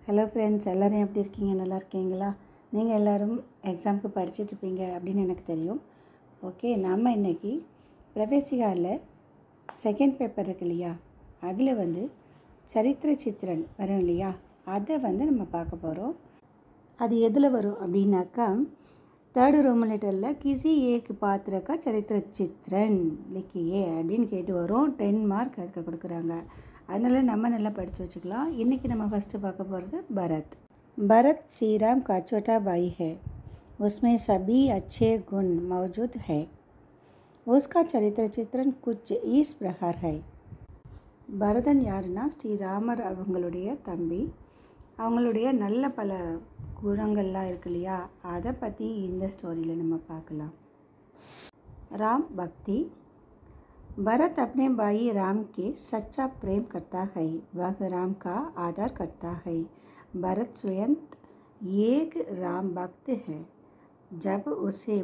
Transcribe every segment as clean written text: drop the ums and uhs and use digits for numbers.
Hello friends, எல்லோரும் எப்படி இருக்கீங்க? நல்லா இருக்கீங்களா? நீங்கள் எல்லோரும் எக்ஸாமுக்கு படிச்சுட்ருப்பீங்க அப்படின்னு எனக்கு தெரியும். ஓகே, நம்ம இன்றைக்கி பிரவேசிகாவில் செகண்ட் பேப்பர் இருக்கு இல்லையா, அதில் சரித்திர சித்திரன் வரும் இல்லையா, அதை நம்ம பார்க்க போகிறோம். அது எதில் வரும் அப்படின்னாக்கா, தேர்டு ரோமன் லெட்டரில் கிசி ஏக்கு பாத்திரக்கா சரித்திர சித்திரன் லிக்கியே அப்படின்னு கேட்டு வரும். 10 மார்க் அதுக்கு கொடுக்குறாங்க. அதனால் நம்ம நல்லா படித்து வச்சுக்கலாம். இன்றைக்கி நம்ம ஃபஸ்ட்டு பார்க்க போகிறது பரத். भरत श्री राम का छोटा भाई है। उसमें सभी अच्छे गुण मौजूद है। उसका चरित्र चित्रण कुछ इस प्रकार है. பரதன் யாருன்னா ஸ்ரீராமர் அவங்களுடைய தம்பி. அவங்களுடைய நல்ல பல குணங்கள்லாம் இருக்கு இல்லையா, அதை பற்றி இந்த ஸ்டோரியில் நம்ம பார்க்கலாம். राम भक्ति. भरत अपने भाई राम के सच्चा प्रेम करता है। वह राम का आदर करता है। भरत स्वयं एक राम भक्त है। जब उसे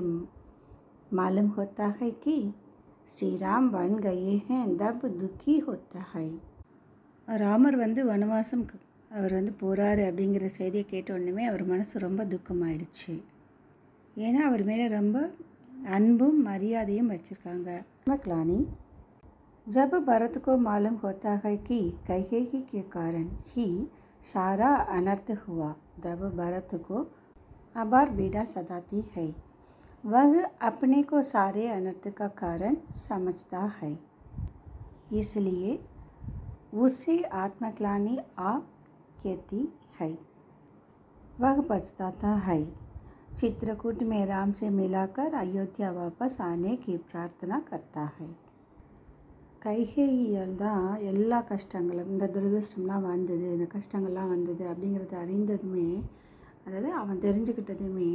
मालूम होता है कि श्री राम बन गए हैं, तब दुखी होता है. ராமர் வனவாசம் அவர் போகிறாரு அப்படிங்கிற செய்தியை கேட்ட உடனே அவர் மனசு ரொம்ப துக்கமாயிடுச்சு. ஏன்னா அவர் மேலே ரொம்ப அன்பும் மரியாதையும் வச்சுருக்காங்க. क्लानी. जब भरत को मालूम होता है कि कैकेयी के कारण ही सारा अनर्थ हुआ, तब भरत को अपार पीड़ा सताती है. वह अपने को सारे अनर्थ का कारण समझता है, इसलिए उसे आत्मग्लानि आ कहती है. वह पछताता है. चित्रकूट में राम से मिलाकर अयोध्या वापस आने की प्रार्थना करता है. கைகேயியால் தான் எல்லா கஷ்டங்களும், இந்த துரதிருஷ்டம்லாம் வந்தது, இந்த கஷ்டங்கள்லாம் வந்தது அப்படிங்கிறத அறிந்ததுமே, அதாவது அவன் தெரிஞ்சுக்கிட்டதுமே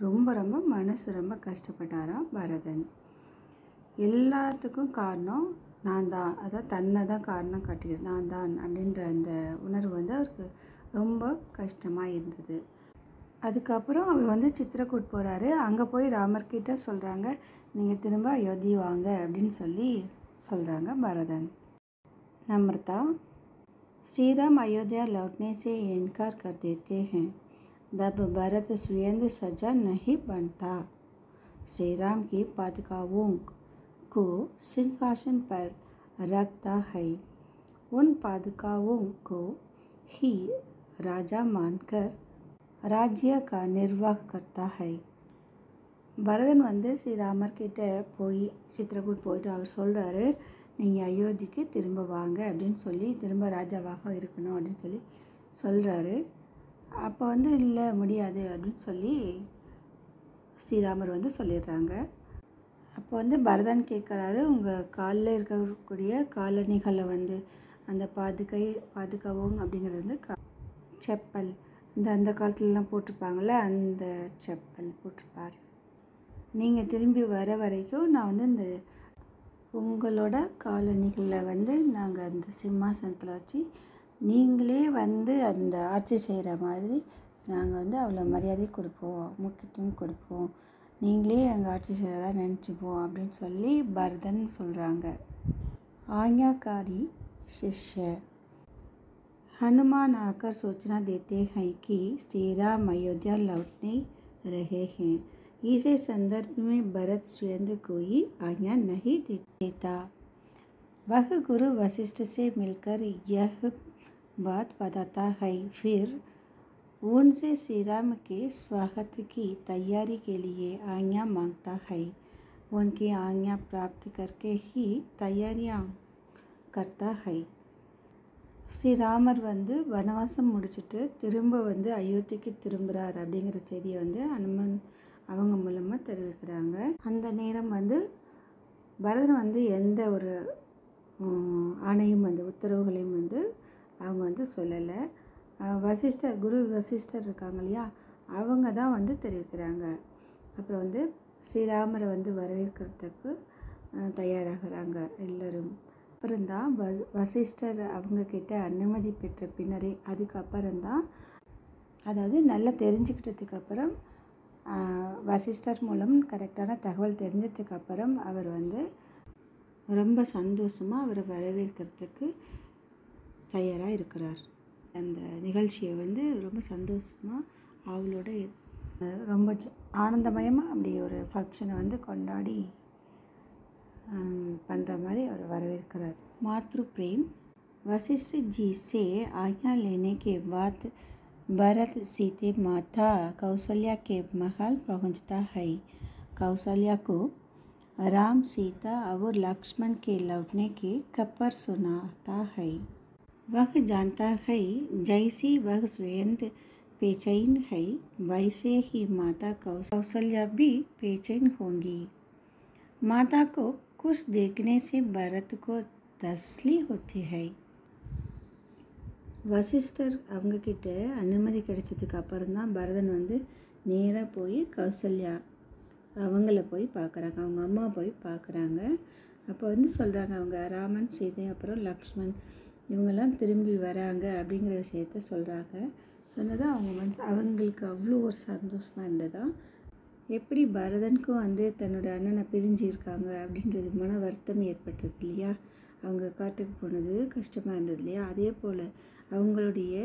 ரொம்ப ரொம்ப மனசு ரொம்ப கஷ்டப்பட்டாராம் பரதன். எல்லாத்துக்கும் காரணம் நான் தான், அதாவது தன்னை தான் காரணம் காட்டிக்கிறேன், நான் தான் அப்படின்ற அந்த உணர்வு அவருக்கு ரொம்ப கஷ்டமாக இருந்தது. அதுக்கப்புறம் அவர் சித்திரக்கூட் போகிறாரு. அங்கே போய் ராமர்கிட்ட சொல்கிறாங்க, நீங்கள் திரும்ப அயோத்தி வாங்க அப்படின்னு சொல்கிறாங்க பரதன். नम्रता. श्री राम अयोध्या लौटने से इनकार कर देते हैं, तब भरत स्वयं सजा नहीं बनता. श्री राम की पादुकाओं को सिंहासन पर रखता है. उन पादुकाओं को ही राजा मानकर राज्य का निर्वाह करता है. பரதன் ஸ்ரீராமர்கிட்ட போய் சித்திரக்கூட் போயிட்டு அவர் சொல்கிறாரு, நீங்கள் அயோத்திக்கு திரும்ப வாங்க அப்படின்னு சொல்லி, திரும்ப ராஜாவாக இருக்கணும் அப்படின்னு சொல்கிறாரு. அப்போ இல்லை முடியாது அப்படின்னு சொல்லி ஸ்ரீராமர் சொல்லிடுறாங்க. அப்போ பரதன் கேட்குறாரு, உங்கள் காலில் இருக்கக்கூடிய காலணிகளை அந்த பாதுகாவும் அப்படிங்கிறது செப்பல், அந்த காலத்துலலாம் போட்டிருப்பாங்கள்ல, அந்த செப்பல் போட்டிருப்பார். நீங்கள் திரும்பி வர வரைக்கும் நான் இந்த உங்களோட காலணிகளில் நாங்கள் அந்த சிம்மாசனத்தில் வச்சு நீங்களே அந்த ஆட்சி செய்கிற மாதிரி நாங்கள் அவ்வளோ மரியாதை கொடுப்போம், முக்கியத்துவம் கொடுப்போம், நீங்களே எங்கள் ஆட்சி செய்கிறதா நினச்சிப்போம் அப்படின்னு சொல்லி பரதன் சொல்கிறாங்க. आज्ञाकारी शिष्य. हनुमान आकर सूचना देते हैं कि श्री राम अयोध्या लौटने रहे हैं. इस संदर्भ में भरत स्वयं कोई आज्ञा नहीं देता. वह गुरु वशिष्ठ से मिलकर यह बात बताता है. फिर उनसे श्री राम के स्वागत की तैयारी के लिए आज्ञा मांगता है. उनकी आज्ञा प्राप्त करके ही तैयारियां करता है. ஸ்ரீராமர் வனவாசம் முடிச்சுட்டு திரும்ப அயோத்திக்கு திரும்புகிறார் அப்படிங்கிற செய்தியை அனுமன் அவங்க மூலமாக தெரிவிக்கிறாங்க. அந்த நேரம் பரதன் எந்த ஒரு ஆணையும் உத்தரவுகளையும் அவங்க சொல்லலை. வசிஷ்டர், குரு வசிஷ்டர் இருக்காங்க இல்லையா, அவங்க தான் தெரிவிக்கிறாங்க. அப்புறம் ஸ்ரீராமரை வரவேற்கிறதுக்கு தயாராகிறாங்க எல்லோரும். அப்புறம்தான் வசிஷ்டர் அவங்கக்கிட்ட அனுமதி பெற்ற பின்னரே, அதுக்கப்புறம்தான், அதாவது நல்லா தெரிஞ்சுக்கிட்டதுக்கப்புறம், வசிஷ்டர் மூலம் கரெக்டான தகவல் தெரிஞ்சதுக்கப்புறம் அவர் ரொம்ப சந்தோஷமாக அவரை வரவேற்கிறதுக்கு தயாராக இருக்கிறார். அந்த நிகழ்ச்சியை வந்து ரொம்ப சந்தோஷமாக அவளோட ரொம்ப ஆனந்தமயமாக அப்படி ஒரு ஃபங்க்ஷனை வந்து கொண்டாடி பண்ணுற மாதிரி அவர் வரவேற்கிறார். मातृ प्रेम। वशिष्ठ जी से आज्ञा लेने के बाद भरत सीते माता कौशल्या के महल पहुंचता है। कौशल्या को राम सीता और लक्ष्मण के लौटने की खबर सुनाता है। वह जानता है जैसी वह स्वयं बेचैन है वैसे ही माता कौशल्या भी बेचैन होंगी। माता को कुछ देखने से भरत को तसली होती है। வசிஷ்டர் அவங்கக்கிட்ட அனுமதி கிடைச்சதுக்கு அப்புறம் தான் பரதன் வந்து நேராக போய் கௌசல்யா அவங்கள போய் பார்க்குறாங்க, அவங்க அம்மா போய் பார்க்குறாங்க. அப்போ வந்து சொல்கிறாங்க, அவங்க ராமன் சீதை அப்புறம் லக்ஷ்மண் இவங்கெல்லாம் திரும்பி வராங்க அப்படிங்கிற விஷயத்த சொல்கிறாங்க. சொன்னதான் அவங்க அவங்களுக்கு அவ்வளோ ஒரு சந்தோஷமாக இருந்ததா. எப்படி பரதனுக்கும் வந்து தன்னோட அண்ணனை பிரிஞ்சு இருக்காங்க அப்படின்றது மன வருத்தம் ஏற்பட்டது இல்லையா, அவங்க காட்டுக்கு போனது கஷ்டமாக இருந்தது இல்லையா, அதே போல் அவங்களுடைய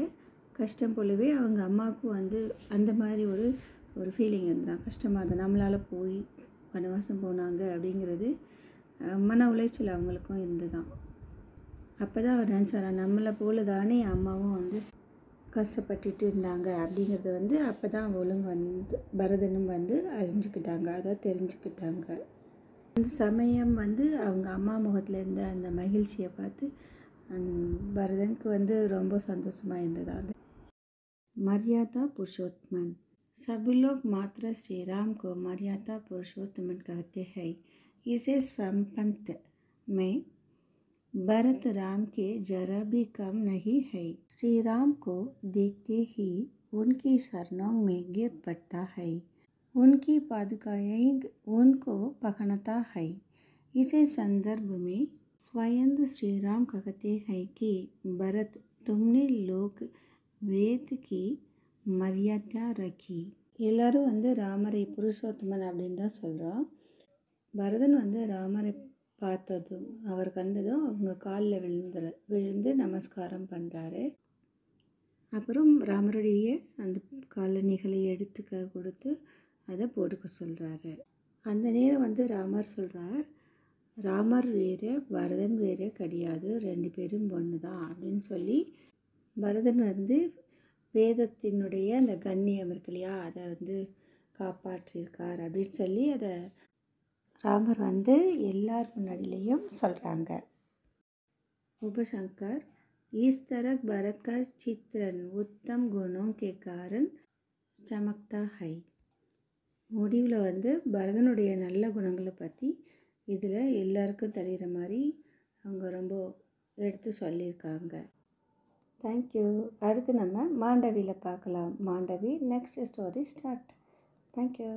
கஷ்டம் போலவே அவங்க அம்மாவுக்கும் வந்து அந்த மாதிரி ஒரு ஃபீலிங் இருந்தால் கஷ்டமாக இருந்தது. நம்மளால் போய் வனவாசம் போனாங்க அப்படிங்கிறது மன உளைச்சல் அவங்களுக்கும் இருந்துதான். அப்போ தான் அவர் நினச்சாரா, நம்மளை போல தானே அம்மாவும் வந்து கஷ்டப்பட்டுட்டு இருந்தாங்க அப்படிங்கிறது வந்து அப்போ தான் அவளும் வந்து பரதனும் வந்து அறிஞ்சிக்கிட்டாங்க, அதை தெரிஞ்சுக்கிட்டாங்க. அந்த சமயம் வந்து அவங்க அம்மா முகத்தில் இருந்த அந்த மகிழ்ச்சியை பார்த்து பரதனுக்கு வந்து ரொம்ப சந்தோஷமாக இருந்தது. அது मर्यादा पुरुषोत्तम। सभी लोग मात्र श्री राम को मर्यादा पुरुषोत्तम कहते हैं। इसे संपंत में भरत राम के जरा भी कम नहीं है। श्री राम को देखते ही उनकी शरणों में गिर पड़ता है, उनकी पादुकाएं उनको पकड़ता है। इसे संदर्भ में स्वयं श्री राम कहते हैं कि भरत तुमने लोक வேத் கி மரியாதை ரக்கி। எல்லோரும் வந்து ராமரை புருஷோத்தமன் அப்படின்னு தான் சொல்கிறோம். பரதன் வந்து ராமரை பார்த்ததும் அவர் கண்டதும் அவங்க காலில் விழுந்து நமஸ்காரம் பண்ணுறாரு. அப்புறம் ராமருடைய அந்த காலணிகளை எடுத்துக்க கொடுத்து அதை போட்டுக்க சொல்கிறாரு. அந்த நேரம் வந்து ராமர் சொல்கிறார், ராமர் வேறு பரதன் வேறு கிடையாது, 2 பேரும் ஒன்று தான் அப்படின்னு சொல்லி பரதன் வந்து வேதத்தினுடைய அந்த கண்ணியம் இருக்கு இல்லையா, அதை வந்து காப்பாற்றியிருக்கார் அப்படின்னு சொல்லி அதை ராமர் வந்து எல்லார் முன்னாடியிலையும் சொல்கிறாங்க. உபசங்கர் इस तरह भरत का चित्रण उत्तम गुणों के कारण चमकता है। முடிவில் வந்து பரதனுடைய நல்ல குணங்களை பற்றி இதில் எல்லாருக்கும் தெரிகிற மாதிரி அவங்க ரொம்ப எடுத்து சொல்லியிருக்காங்க. தேங்க்யூ. அடுத்து நம்ம மாண்டவியில் பார்க்கலாம். Mandavi next story start. Thank you.